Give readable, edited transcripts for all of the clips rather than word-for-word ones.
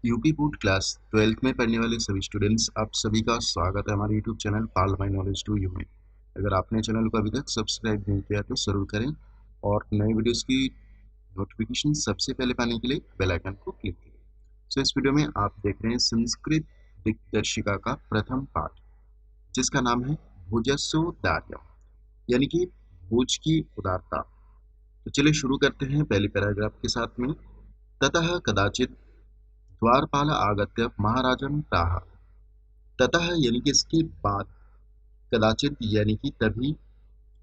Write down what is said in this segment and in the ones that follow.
UP board class 12th में पढ़ने वाले सभी स्टूडेंट्स, आप सभी का स्वागत है हमारे यूट्यूब चैनल पाल माई नॉलेज टू यू में। अगर आपने चैनल को अभी तक सब्सक्राइब नहीं किया तो ज़रूर करें और नए वीडियोस की नोटिफिकेशन सबसे पहले पाने के लिए बेल आइकन को क्लिक करें। सो इस वीडियो में आप देख रहे हैं संस्कृत दिग्दर्शिका का प्रथम पाठ, जिसका नाम है भुजस्सोदार्य, यानी कि भोज की उदारता। तो चलिए शुरू करते हैं पहले पैराग्राफ के साथ में। ततः कदाचित द्वारपाल आगत्य महाराजं प्राह। ततः यानी कि इसके बाद, कदाचित यानी कि तभी,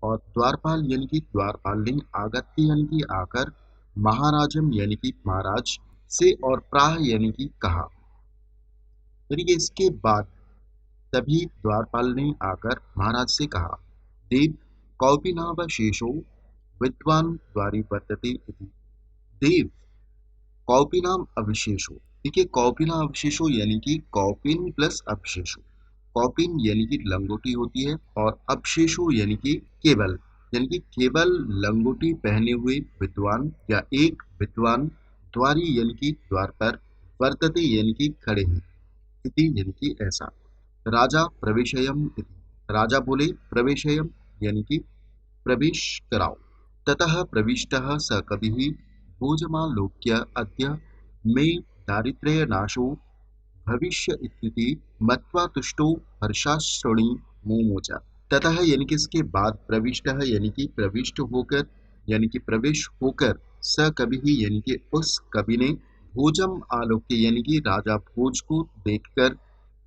और द्वारपाल यानी कि द्वारपाल ने आगत्य यानी कि आकर, महाराजम यानी कि महाराज से, और प्राह यानी कि कहा, यानी कि इसके बाद तभी द्वारपाल ने आकर महाराज से कहा, देव कौपिनावशेषो विद्वान द्वारी वर्तते इति। देव कौपिनाम अवशेषो, देखिए कौपिना अवशेषो यानी कि कौपिन प्लस अवशेषो। कौपिन यानी कि लंगोटी होती है और अवशेषो यानी कि केवल, यानी कि केवल लंगोटी पहने हुए विद्वान या एक विद्वान, द्वारी यानी कि द्वार पर, वर्तते यानी कि खड़े हैं, इति यानी कि ऐसा। राजा प्रवेशयम इति, राजा बोले प्रवेशयम यानी कि प्रवेश कराओ। ततः प्रविष्टः स कविः भोजमालोक्य अद्य मे दारिद्र्यनाशो भविष्य इत्येति मत्वा तुष्टो हर्षाश्रुणि मुमोच। ततः यानी कि इसके बाद, प्रविष्टः यानी कि प्रविष्ट होकर, यानी कि प्रवेश होकर, स कवि ही यानी कि उस कवि ने, भोजम आलोक्य यानी कि राजा भोज को देखकर,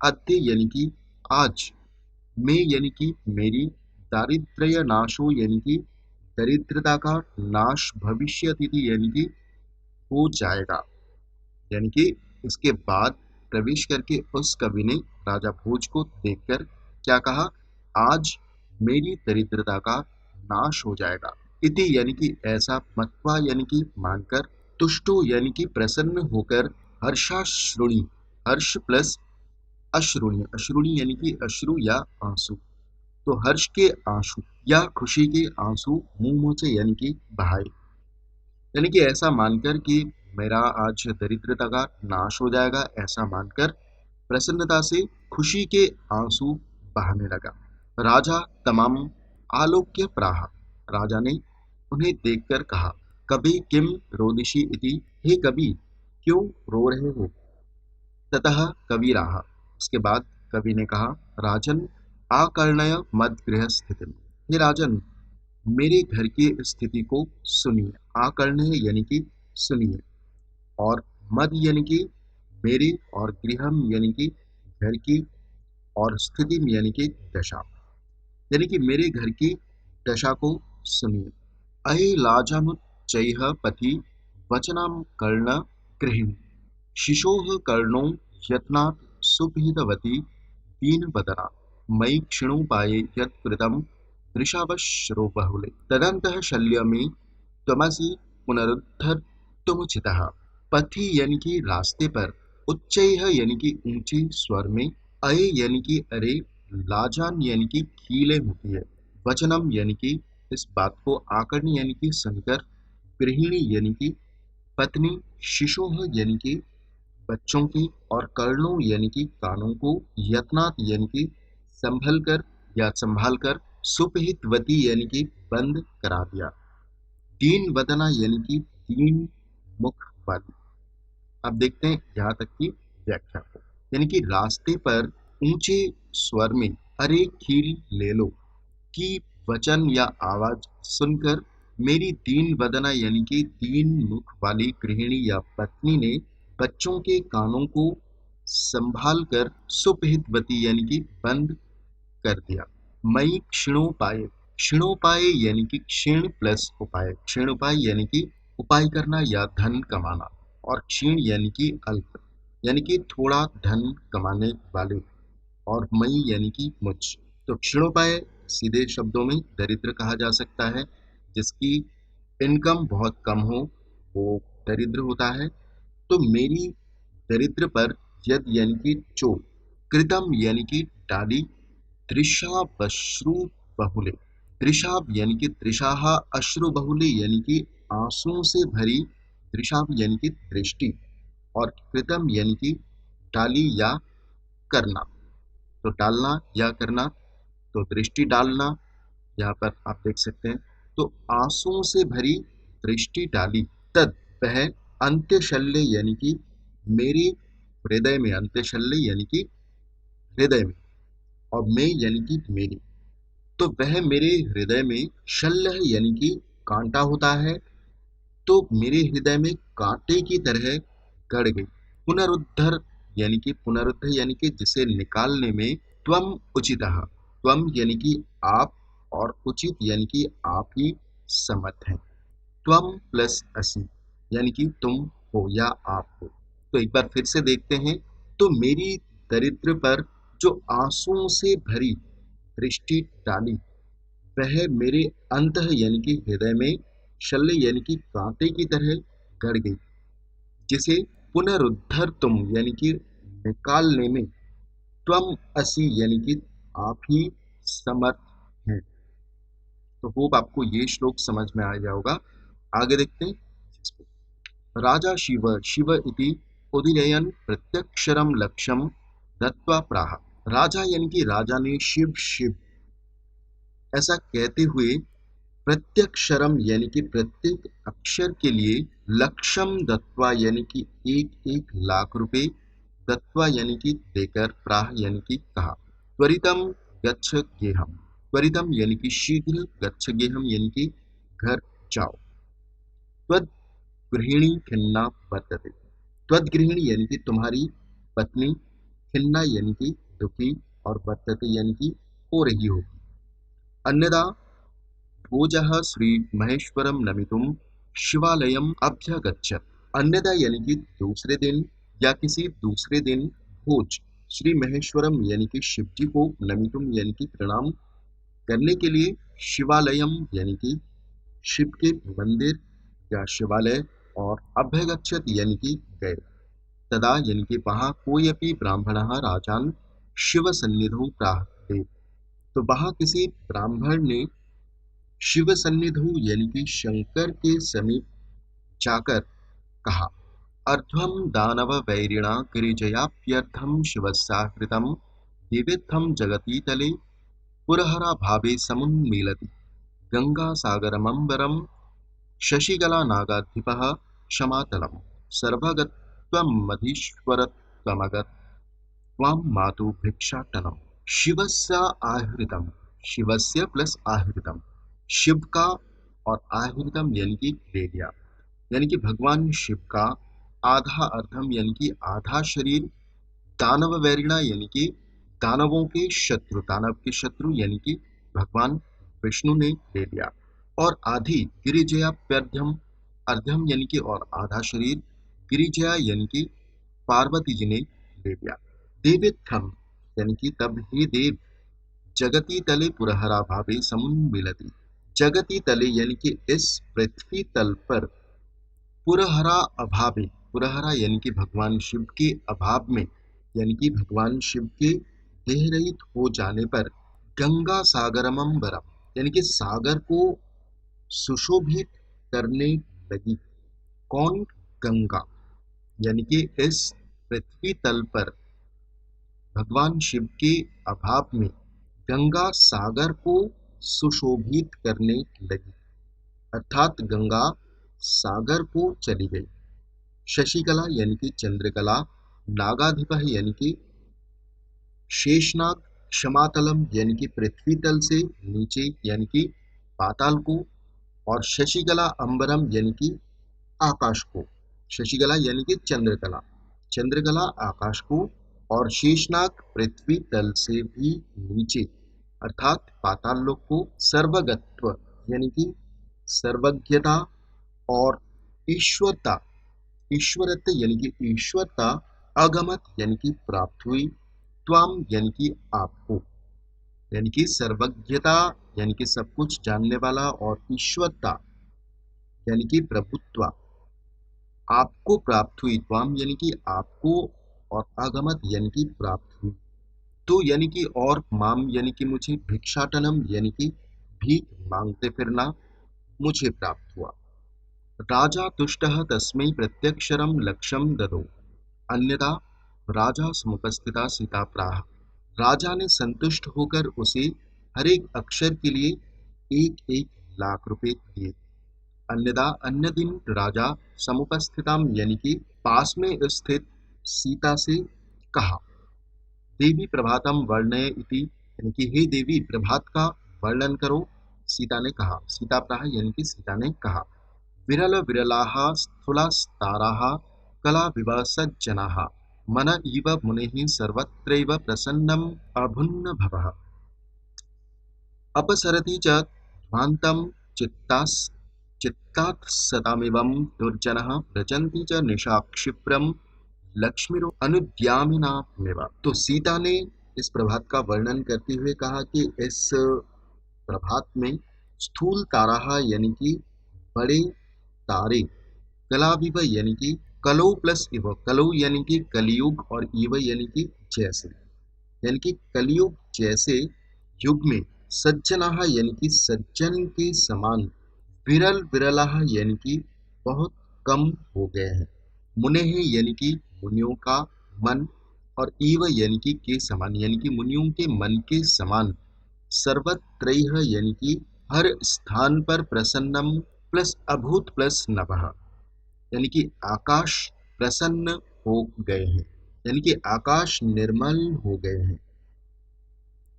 अद्य यानी कि आज, में यानी कि मेरी, दारिद्र्य नाशो यानी कि दरिद्रता का नाश, भविष्य तिथि यानी कि हो जाएगा, यानी कि इसके बाद प्रवेश करके उस कवि ने राजा भोज को देखकर क्या कहा, आज मेरी दरिद्रता का नाश हो जाएगा। इति यानी कि ऐसा, मत्वा यानी कि मानकर, तुष्टो यानी कि प्रसन्न होकर, हर्षाश्रुणि, हर्ष प्लस अश्रुणि, अश्रुणि यानी कि अश्रु या आंसू, तो हर्ष के आंसू या खुशी के आंसू मुंह से यानी कि बहाए, यानी कि ऐसा मानकर कि मेरा आज दरिद्रता का नाश हो जाएगा, ऐसा मानकर प्रसन्नता से खुशी के आंसू बहाने लगा। राजा तमाम आलोक्य प्राह, राजा ने उन्हें देखकर कहा, कवि किम रोदिषि इति, हे कवि क्यों रो रहे हो। ततः कवि राह, उसके बाद कवि ने कहा, राजन आकर्णय मद गृह स्थितिम, हे राजन मेरे घर की स्थिति को सुनिए। आकर्णय यानी कि सुनिए, और मद यानी कि मेरी, और गृहम यानी कि घर की, और स्थिति यानी कि दशा, यानी कि मेरे घर की दशा को सुनिए। अहि लाजानुच्चैः पथि वचनाम कर्ण गृहिणी, शिशोः कर्णो यत्नात् सुविहितवती दीनवदना, मयि क्षिणोपाये यत्कृतं दृशावश्रो बहुले, तदन्तः शल्यमे त्वमसि पुनरुद्धर्तुमुचितः। पथि यानी कि रास्ते पर, उच्चैः यानी कि ऊंचे स्वर में, अये यानी कि अरे, लाजान यानी कि कीलें होती है, वचनम यानी कि इस बात को, आकर्णी यानी कि सुनकर, गृहिणी यानी कि पत्नी, शिशोह यानी कि बच्चों की, और कर्णों यानी कि कानों को, यत्नात यानी कि संभल कर या संभाल कर, सुपहितवती यानी कि बंद करा दिया, दीन वदना यानी कि दीन मुख वाली। अब देखते हैं यहाँ तक की व्याख्या को, यानी कि रास्ते पर ऊंचे स्वर में अरे खील ले लो की वचन या आवाज सुनकर, मेरी दीन वदना यानी कि दीन मुख वाली गृहिणी या पत्नी ने बच्चों के कानों को संभाल कर, सुपहितवती यानी कि बंद कर दिया। मई क्षीणोपाय, क्षीणोपाय यानी कि क्षीण प्लस उपाय, क्षीण उपाय यानी कि उपाय करना या धन कमाना, और क्षीण यानी कि अल्प, यानी कि थोड़ा धन कमाने वाले, और मई यानी कि मुझ। तो क्षीणोपाय सीधे शब्दों में दरिद्र कहा जा सकता है, जिसकी इनकम बहुत कम हो वो दरिद्र होता है। तो मेरी दरिद्र पर यद यानी कि चोट, कृतम यानी कि डाली, दृशाश्रु बहुले, दृशाब यानी कि दृशाह, अश्रु बहुले यानी कि आंसुओं से भरी, दृशाब यानी कि दृष्टि, और कृतम यानी कि डाली या करना। तो डालना या करना, तो दृष्टि डालना, यहाँ पर आप देख सकते हैं। तो आंसुओं से भरी दृष्टि डाली, तद वह अंत्यशल्य यानी कि मेरे हृदय में, अंत्यशल्य यानी कि हृदय में, और मैं यानी कि मेरी, तो वह मेरे हृदय में, शल्य यानी कि कांटा होता है, तो मेरे हृदय में कांटे की तरह गड़ गई। पुनरुद्धर यानी कि पुनरुद्धर यानी कि जिसे निकालने में त्वम उचितः, त्वम यानी कि आप, और उचित यानी कि आप ही समर्थ हैं। त्वम प्लस असि यानी कि तुम हो या आप हो। तो एक बार फिर से देखते हैं। तो मेरी दरिद्र पर जो आंसुओं से भरी दृष्टि डाली, वह मेरे अंत यानी कि हृदय में, शल्य यानी कि कांटे की तरह गड़ गई, जिसे पुनरुद्धर तुम यानी कि निकालने में त्वम असि यानी कि आप ही समर्थ हैं। तो होप आपको ये श्लोक समझ में आ गया होगा। आगे देखते हैं। राजा शिव शिव इति उदीरयन् प्रत्यक्षरम लक्ष्यम दत्वा प्राह। राजा यानी कि राजा ने शिव शिव ऐसा कहते हुए प्रत्यक्षरम यानी कि प्रत्येक अक्षर के लिए लक्ष्यम दत्वा यानी कि 1,1,00,000 रुपए, दत्वा यानी कि देकर, प्राह यानी कि कहा। त्वरितम गच्छ गेहम, त्वरितम यानी कि शीघ्र, गच्छ गेहम यानी कि घर जाओ। त्वद गृहिणी खिन्ना वर्तते, त्वद गृहिणी यानी कि तुम्हारी पत्नी, खिन्ना यानी कि दुखी, और वर्तते यानी कि हो रही होगी। अन्यदा भोजः श्री महेश्वरम नमितुम शिवालयम अभ्यगच्छत्। अन्यथा यानी कि दूसरे दिन, या किसी दूसरे दिन, भोज श्री महेश्वरम यानी कि शिव जी को, नमितुम यानी कि प्रणाम करने के लिए, शिवालयम यानी कि शिव के मंदिर या शिवालय, और अभ्यगच्छत् यानी कि गए। तदा यानी कि वहाँ कोई अपनी ब्राह्मणः राजान शिव सन्निधौ प्राहते। तो वहाँ किसी ब्राह्मण ने शिव सन्निधौ यानी कि शंकर के समीप जाकर कहा, अर्ध्वं दानव वैरिणा गिरिजयाप्यर्थं शिवस्याहृतं दिव्यत्थं जगति तले पुरहरा भावे समुन्मीलति गंगासागरमंबरम शशिकला नागाधिपः क्षमातलम सर्वगत्वमधीश्वरत्वमगत त्वां मातु भिक्षाटनम। शिवस्य आहृतम, शिवस्य प्लस आहृतम, शिव का, और आहृतम यानी कि ले लिया, यानी कि भगवान शिव का आधा अर्धम यानी कि आधा शरीर, दानव वैरिणा यानी कि दानवों के शत्रु, दानव के शत्रु यानी कि भगवान विष्णु ने ले लिया, और आधी गिरिजया प्यर्ध्यम, अर्ध्यम यानी कि और आधा शरीर, गिरिजया यानी कि पार्वती जी ने ले लिया। देवेत्थम यानी कि तब हे देव, जगती तले पुरहरा भावे समुन्मिलति, जगती तले यानी कि इस पृथ्वी तल पर, पुरहरा अभावे, पुरहरा यानी कि भगवान शिव के अभाव में, यानी कि भगवान शिव के देह रहित हो जाने पर, गंगा सागरमंबरम यानी कि सागर को सुशोभित करने लगी। कौन? गंगा, यानी कि इस पृथ्वी तल पर भगवान शिव के अभाव में गंगा सागर को सुशोभित करने लगी, अर्थात गंगा सागर को चली गई। शशिकला यानी कि चंद्रकला, नागाधिपः यानी कि शेषनाग, क्षमातलम यानी कि पृथ्वी तल से नीचे यानी कि पाताल को, और शशिकला अंबरम यानी कि आकाश को। शशिकला यानी कि चंद्रकला, चंद्रकला आकाश को, और शेषनाग पृथ्वी तल से भी नीचे अर्थात पाताल लोक को। सर्वगत्व यानी कि सर्वज्ञता और ईश्वरता, ईश्वरत्व यानी कि ईश्वरता, अगमत यानी कि प्राप्त हुई, त्वाम यानी कि आपको, यानी कि सर्वज्ञता यानी कि सब कुछ जानने वाला, और ईश्वरता यानी कि प्रभुत्व आपको प्राप्त हुई, त्वाम यानी कि आपको, और आगमत यानी कि प्राप्त हुई। तो यानी कि और माम यानी कि मुझे, भिक्षाटनम यानी कि भीख मांगते फिरना मुझे प्राप्त हुआ। राजा तुष्टः तस्मै प्रत्यक्षरम लक्ष्यम ददौ। अन्यथा राजा समुपस्थिता सीता प्राह। राजा ने संतुष्ट होकर उसे हर एक अक्षर के लिए 1-1 लाख रुपए दिए। अन्यथा अन्य दिन राजा समुपस्थिताम यानी कि पास में स्थित सीता से कहा, देवी प्रभातम वर्णय इति, यानी कि हे देवी प्रभात का वर्णन करो। सीता ने कहा, सीता प्राह यानी कि सीता ने कहा, विरल विरलाः स्थूलास्ताराः कला विवसज्जनाः मन इव मुनिः सर्वत्रैव प्रसन्नम् अभुन्न भवः। अपसरति च ध्वान्तं चित्तात् सतामिवं दुर्जनः व्रजन्ति च निशा क्षिप्रं लक्ष्मीरो अनुद्यामिनामेव। तो सीता ने इस प्रभात का वर्णन करते हुए कहा कि इस प्रभात में स्थूल तारा यानी कि बड़े तारे, कलाविव यानी कि कलो प्लस इव, कलो यानी कि कलियुग और इव यानी कि जैसे, यानी कि कलियुग जैसे युग में सज्जनाः यानी कि सज्जन के समान, विरल विरलाः यानी कि बहुत कम हो गए हैं, मुनेः यानी कि मुनियों का मन, और इव यानी कि के समान यानी कि मुनियों के मन के समान, सर्वत्रैः यानी कि हर स्थान पर, प्रसन्नम प्लस अभूत प्लस नभः यानी कि आकाश प्रसन्न हो गए हैं, यानी कि आकाश निर्मल हो गए हैं।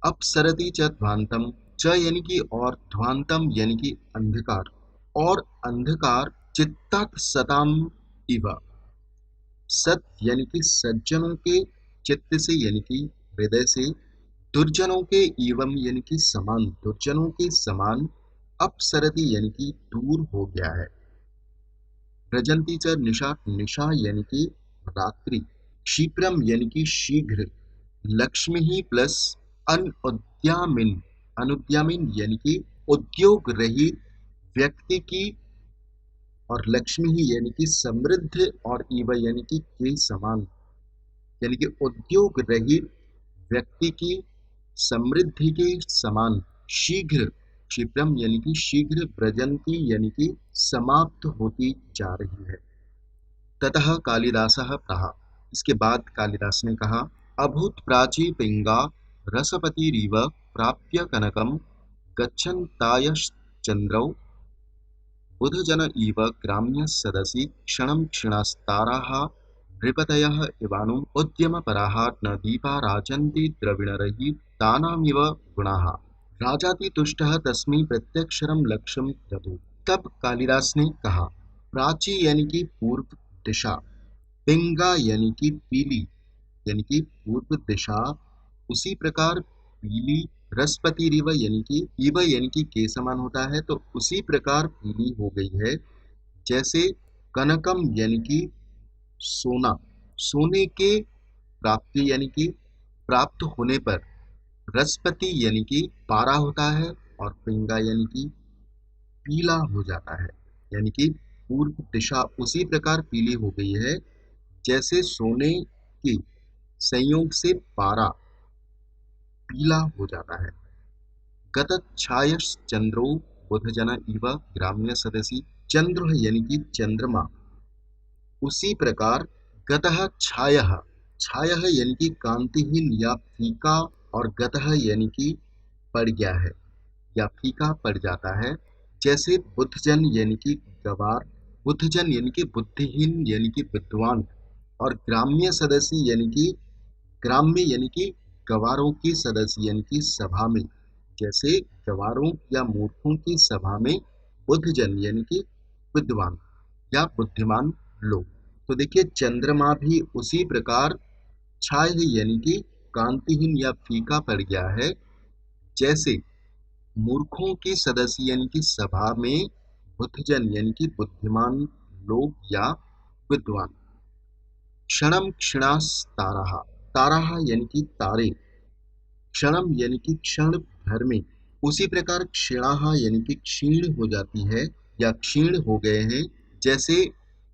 अपसरति च ध्वांतम, च यानी कि और, ध्वांतम यानी कि अंधकार, और अंधकार, चित्तात सताम इव, सत यानी कि सज्जनों के चित्त से यानी कि हृदय से, दुर्जनों के एवं यानी कि समान, दुर्जनों के समान, अपसरति यानी कि दूर हो गया है। व्रजंती च निशा, निशा यानी कि रात्रि, क्षिप्रम यानी कि शीघ्र, लक्ष्मी ही प्लस अनुद्यामिन, अनुद्यामिन यानी कि उद्योग रहित व्यक्ति की, और लक्ष्मी ही यानी कि समृद्ध, और इव यानी कि के समान, यानी कि उद्योग रहित व्यक्ति की समृद्धि के समान, शीघ्र, क्षिप्रम यानी कि शीघ्र, व्रजंती यानी कि समाप्त होती जा रही है। ततः कालिदासः प्राह, इसके बाद कालिदास ने कहा, अभूत प्राची पिंगा रसपतिरिव प्राप्य कनकम गच्छन्तायश्चन्द्रौ बुधजन इव ग्राम्य सदसि क्षणं क्षीणास्ताराः नृपतयः इवानुम् उद्यमपराः न दीपा राजन्ति द्रविणरहि तानामिव गुणाः। राजाति तुष्टः तस्मै प्रत्यक्षरं लक्ष्यं ददौ। तब कालिदास ने कहा, प्राची यानी कि पूर्व दिशा, पिंगा यानी कि पीली, यानी कि पूर्व दिशा, उसी प्रकार पीली, रसपति रिव यानी कि इव यानी कि के समान होता है, तो उसी प्रकार पीली हो गई है, जैसे कनकम यानी कि सोना, सोने के प्राप्ति यानी कि प्राप्त होने पर, रसपति यानी कि पारा होता है, और पिंगा यानी कि पीला हो जाता है, यानी कि पूर्व दिशा उसी प्रकार पीली हो गई है जैसे सोने के संयोग से पारा पीला हो जाता है। गतच्छायश्चंद्रो बुधजन इव ग्राम्य सदसि, चंद्र यानी कि चंद्रमा, उसी प्रकार गतः छायः, छायः यानी कि कांतिहीन या फीका, और गतः यानी कि पड़ गया है या फीका पड़ जाता है, जैसे बुद्धजन यानी कि गवार, बुद्धजन यानी कि बुद्धिहीन यानी कि विद्वान, और ग्राम्य सदस्य यानी कि ग्राम्य यानी कि गवारों की सदस्य यानी कि सभा में, जैसे गवारों या मूर्खों की सभा में बुद्धजन यानी कि विद्वान या बुद्धिमान लोग। तो देखिए चंद्रमा भी उसी प्रकार छाय यानी कि कांतिहीन या फीका पड़ गया है, जैसे मूर्खों की सदस्य यानी कि सभा में बुद्धजन यानी कि बुद्धिमान लोग या विद्वान। क्षणम क्षीणास ताराः, ताराः यानी कि तारे, क्षणम यानी कि क्षण भर में, उसी प्रकार क्षीणाः यानी कि क्षीण हो जाती है या क्षीण हो गए हैं, जैसे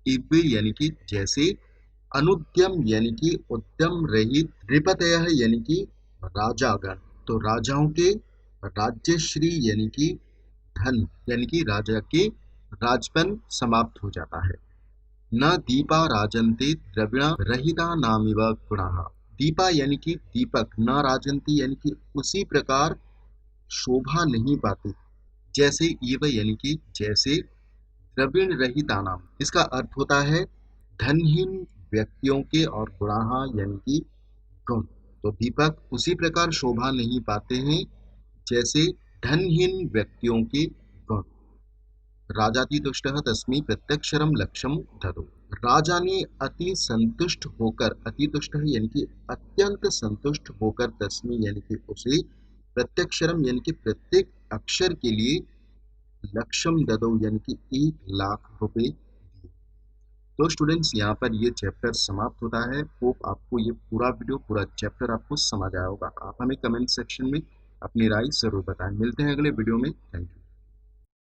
इव यानी कि जैसे, अनुद्यम यानी कि उद्यम रहित, नृपतयः यानी कि राजागण, तो राजाओं के राज्यश्री यानी कि धन, यानी कि राजा के राजपन समाप्त हो जाता है। न दीपा राजन्ते द्रविण रहिता नामिव गुणाः। दीपा यानी कि दीपक, न राजंती यानी कि उसी प्रकार शोभा नहीं पाते, जैसे इव यानी कि जैसे, द्रविण रहिता नाम इसका अर्थ होता है धनहीन व्यक्तियों के, और गुणाहा यानी कि गुण। तो दीपक उसी प्रकार शोभा नहीं पाते हैं जैसे धनहीन व्यक्तियों के गुण। राजातितुष्टः तस्मै प्रत्यक्षरम लक्ष्यम ददौ। राजा ने अति संतुष्ट होकर, अतितुष्ट यानी कि अत्यंत संतुष्ट होकर, तस्मै यानी कि उसे, प्रत्यक्षरम यानी कि प्रत्येक अक्षर के लिए, लक्ष्यम ददौ यानी कि 1,00,000 रुपए। तो स्टूडेंट्स यहाँ पर ये चैप्टर समाप्त होता है। होप आपको ये पूरा वीडियो, पूरा चैप्टर आपको समझ आया होगा। आप हमें कमेंट सेक्शन में अपनी राय जरूर बताएं। मिलते हैं अगले वीडियो में। Thank you.